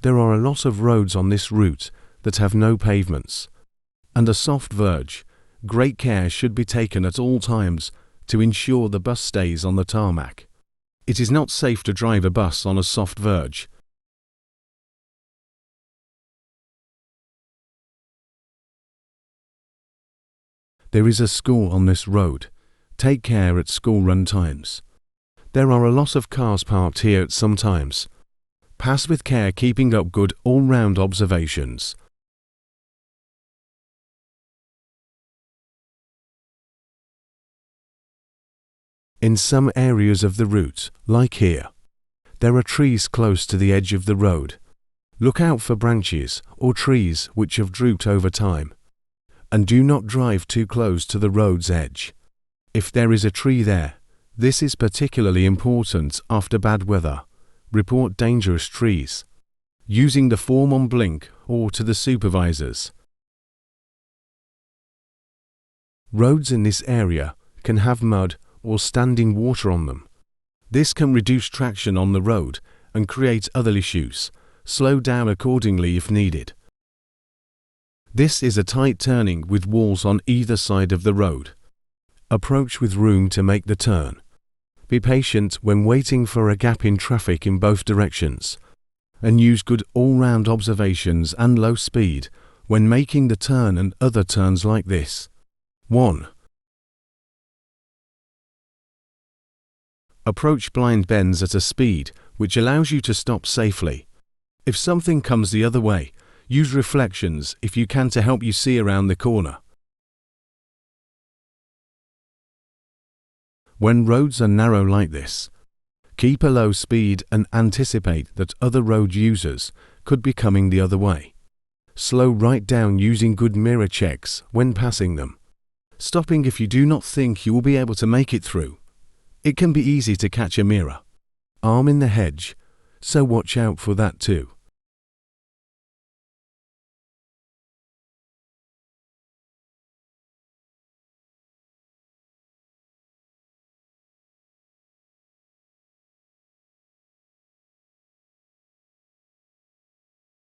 There are a lot of roads on this route that have no pavements and a soft verge. Great care should be taken at all times to ensure the bus stays on the tarmac. It is not safe to drive a bus on a soft verge. There is a school on this road. Take care at school run times. There are a lot of cars parked here at some times. Pass with care, keeping up good all-round observations. In some areas of the route, like here, there are trees close to the edge of the road. Look out for branches or trees which have drooped over time, and do not drive too close to the road's edge. If there is a tree there, this is particularly important after bad weather. Report dangerous trees using the form on Blink or to the supervisors. Roads in this area can have mud or standing water on them. This can reduce traction on the road and create other issues. Slow down accordingly if needed. This is a tight turning with walls on either side of the road. Approach with room to make the turn. Be patient when waiting for a gap in traffic in both directions, and use good all-round observations and low speed when making the turn and other turns like this. 1. Approach blind bends at a speed which allows you to stop safely. If something comes the other way, use reflections if you can to help you see around the corner. When roads are narrow like this, keep a low speed and anticipate that other road users could be coming the other way. Slow right down using good mirror checks when passing them, stopping if you do not think you will be able to make it through. It can be easy to catch a mirror arm in the hedge, so watch out for that too.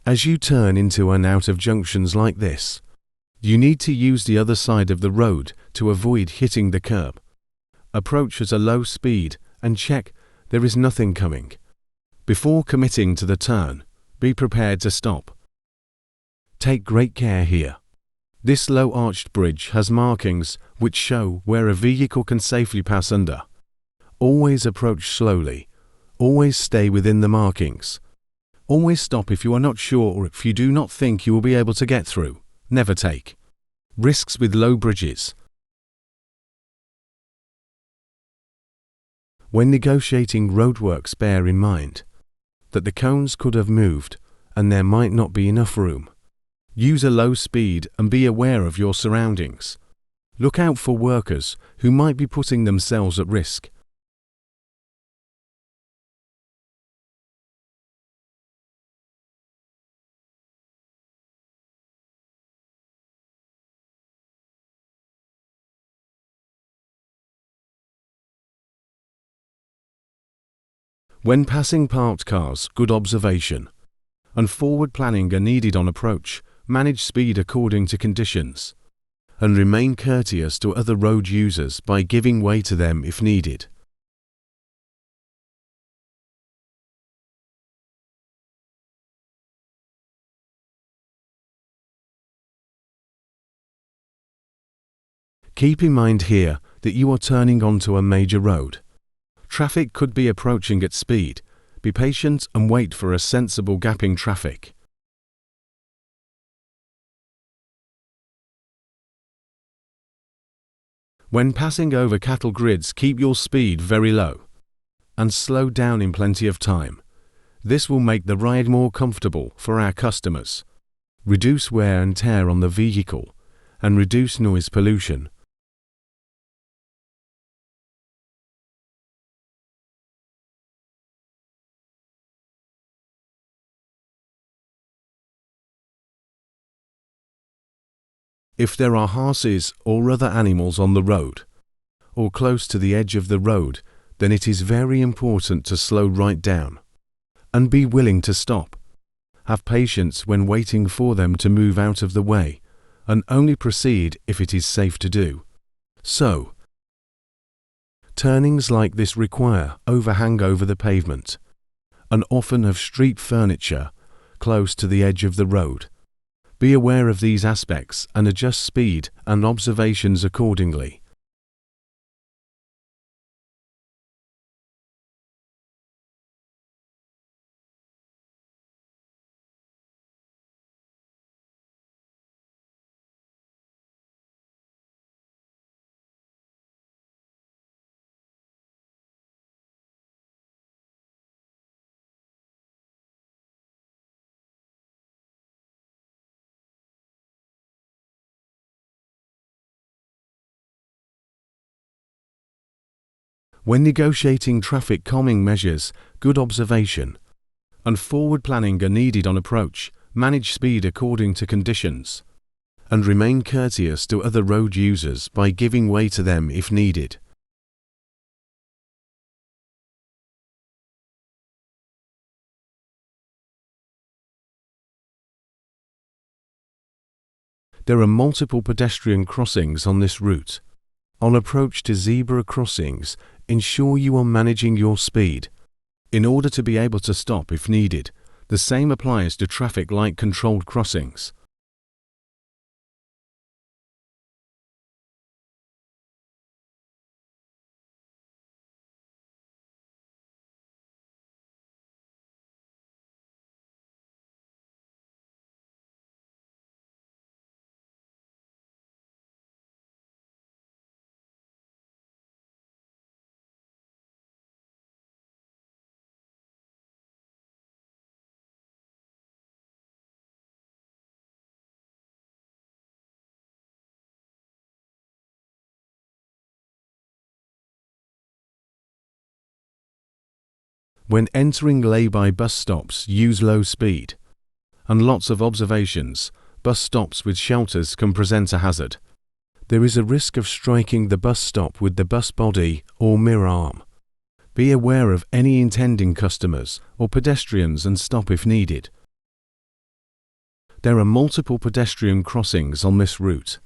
As you turn into and out of junctions like this, you need to use the other side of the road to avoid hitting the curb. Approach at a low speed and check there is nothing coming. Before committing to the turn, be prepared to stop. Take great care here. This low arched bridge has markings which show where a vehicle can safely pass under. Always approach slowly. Always stay within the markings. Always stop if you are not sure or if you do not think you will be able to get through. Never take risks with low bridges. When negotiating roadworks, bear in mind that the cones could have moved and there might not be enough room. Use a low speed and be aware of your surroundings. Look out for workers who might be putting themselves at risk. When passing parked cars, good observation and forward planning are needed on approach. Manage speed according to conditions, and remain courteous to other road users by giving way to them if needed. Keep in mind here that you are turning onto a major road. Traffic could be approaching at speed. Be patient and wait for a sensible gap in traffic. When passing over cattle grids, keep your speed very low and slow down in plenty of time. This will make the ride more comfortable for our customers, reduce wear and tear on the vehicle, and reduce noise pollution. If there are horses or other animals on the road, or close to the edge of the road, then it is very important to slow right down and be willing to stop. Have patience when waiting for them to move out of the way, and only proceed if it is safe to do so. Turnings like this require overhang over the pavement, and often have street furniture close to the edge of the road. Be aware of these aspects and adjust speed and observations accordingly. When negotiating traffic calming measures, good observation and forward planning are needed on approach. Manage speed according to conditions, and remain courteous to other road users by giving way to them if needed. There are multiple pedestrian crossings on this route. On approach to zebra crossings, ensure you are managing your speed in order to be able to stop if needed. The same applies to traffic light controlled crossings. When entering lay-by bus stops, use low speed. And lots of observations. Bus stops with shelters can present a hazard. There is a risk of striking the bus stop with the bus body or mirror arm. Be aware of any intending customers or pedestrians and stop if needed. There are multiple pedestrian crossings on this route.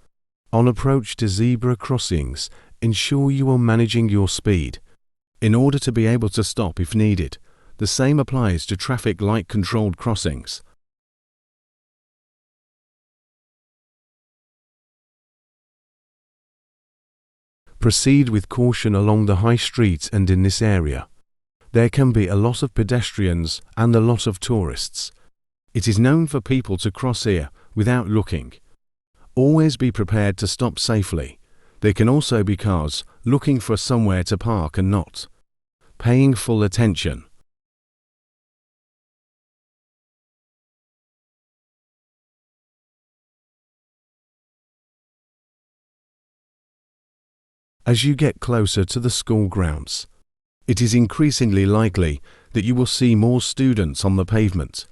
On approach to zebra crossings, ensure you are managing your speed in order to be able to stop if needed. The same applies to traffic light controlled crossings. Proceed with caution along the high street and in this area. There can be a lot of pedestrians and a lot of tourists. It is known for people to cross here without looking. Always be prepared to stop safely. There can also be cars looking for somewhere to park and not paying full attention. As you get closer to the school grounds, it is increasingly likely that you will see more students on the pavement,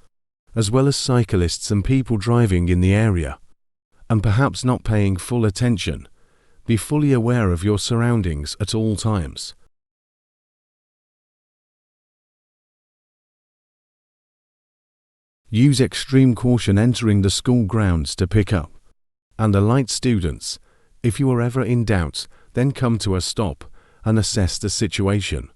as well as cyclists and people driving in the area, and perhaps not paying full attention. Be fully aware of your surroundings at all times. Use extreme caution entering the school grounds to pick up and alight students. If you are ever in doubt, then come to a stop and assess the situation.